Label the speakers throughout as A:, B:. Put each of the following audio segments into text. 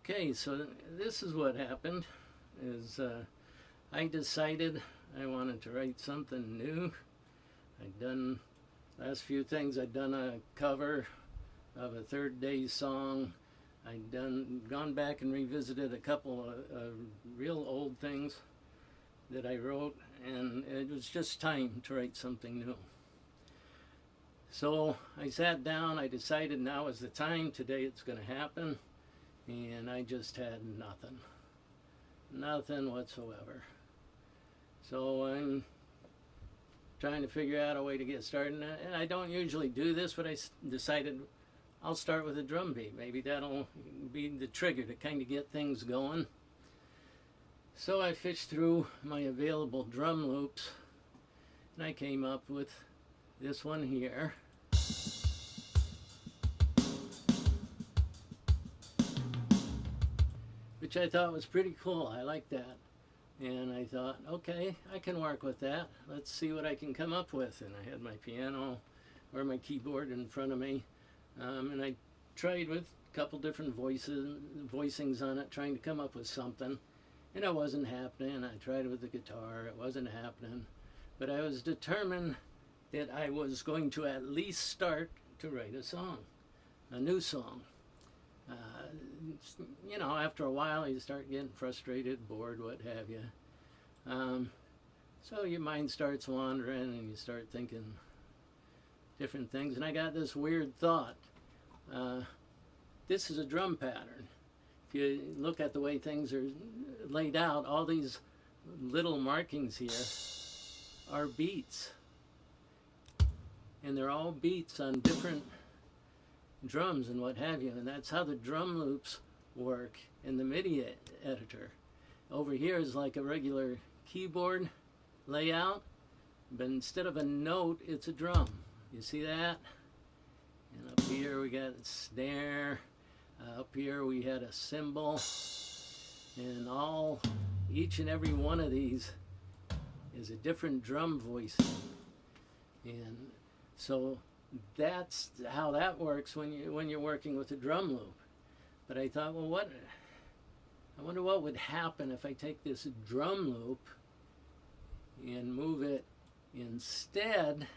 A: Okay, so this is what happened, is I decided I wanted to write something new. I'd done, last few things, I'd done a cover of a Third Day song. I'd gone back and revisited a couple of real old things that I wrote, and it was just time to write something new. So I sat down, I decided now is the time, today it's going to happen, and I just had nothing whatsoever. So I'm trying to figure out a way to get started, and I don't usually do this, but I decided I'll start with a drum beat. Maybe that'll be the trigger to kind of get things going. So I fished through my available drum loops, and I came up with this one here. Which I thought was pretty cool. I liked that. And I thought, okay, I can work with that. Let's see what I can come up with. And I had my piano or my keyboard in front of me. And I tried with a couple different voicings on it, trying to come up with something. And it wasn't happening. I tried with the guitar. It wasn't happening. But I was determined that I was going to at least start to write a song, a new song. You know, after a while you start getting frustrated, bored, what have you. So your mind starts wandering and you start thinking different things. And I got this weird thought. This is a drum pattern. If you look at the way things are laid out, all these little markings here are beats. And they're all beats on different drums and what have you, and that's how the drum loops work in the MIDI editor. Over here is like a regular keyboard layout, but instead of a note, it's a drum. You see that? And up here we got a snare. Up here we had a cymbal, and each and every one of these is a different drum voicing. And so that's how that works when you're working with a drum loop. But I thought, well, I wonder what would happen if I take this drum loop and move it instead.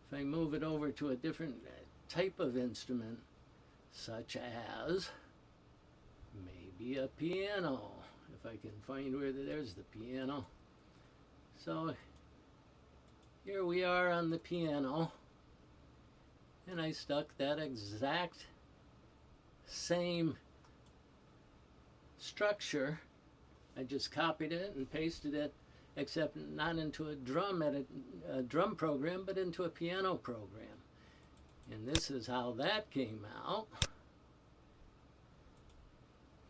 A: If I move it over to a different type of instrument, such as maybe a piano, if I can find where there's the piano. So here we are on the piano. And I stuck that exact same structure. I just copied it and pasted it, except not into a drum program, but into a piano program. And this is how that came out.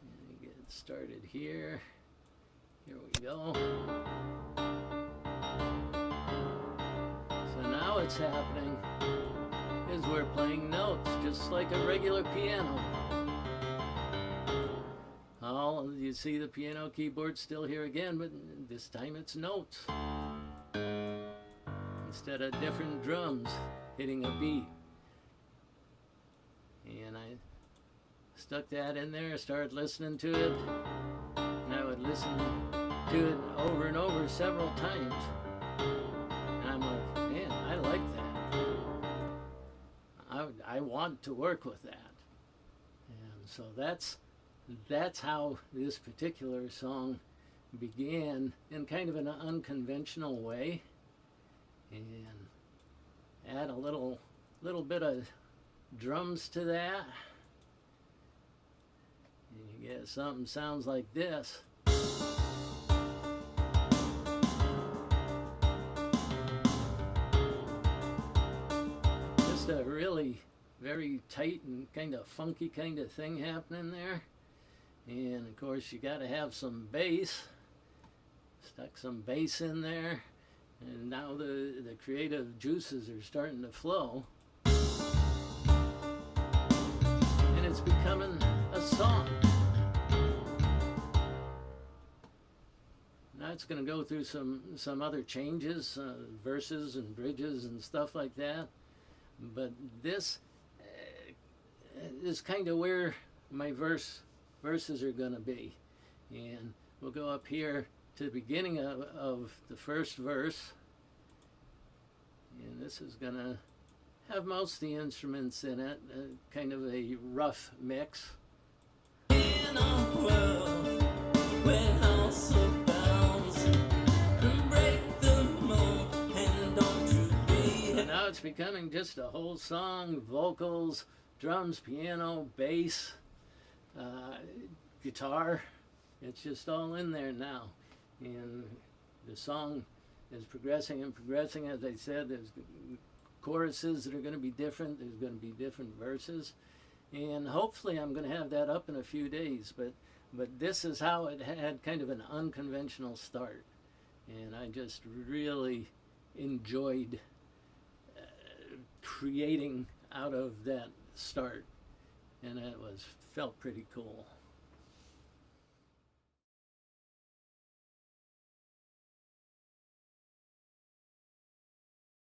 A: And get started here. Here we go. So now it's happening. Is we're playing notes just like a regular piano. You see the piano keyboard still here again, but this time it's notes instead of different drums hitting a beat. And I stuck that in there, started listening to it, and I would listen to it over and over several times, and I'm like, man, I like that. I want to work with that. And so that's how this particular song began, in kind of an unconventional way, and add a little bit of drums to that, and you get something sounds like this. Just a really very tight and kind of funky kind of thing happening there. And of course you got to have some bass. Stuck some bass in there, and now the creative juices are starting to flow, and it's becoming a song. Now it's going to go through some other changes, verses and bridges and stuff like that, but this is kind of where my verse verses are going to be. And we'll go up here to the beginning of the first verse. And this is going to have most of the instruments in it, kind of a rough mix. In a world where house abounds, and break the mold, and don't you be. And now it's becoming just a whole song, vocals, drums, piano, bass, guitar. It's just all in there now. And the song is progressing and progressing. As I said, there's choruses that are going to be different. There's going to be different verses. And hopefully I'm going to have that up in a few days. But this is how it had kind of an unconventional start. And I just really enjoyed creating out of that start. And it felt pretty cool.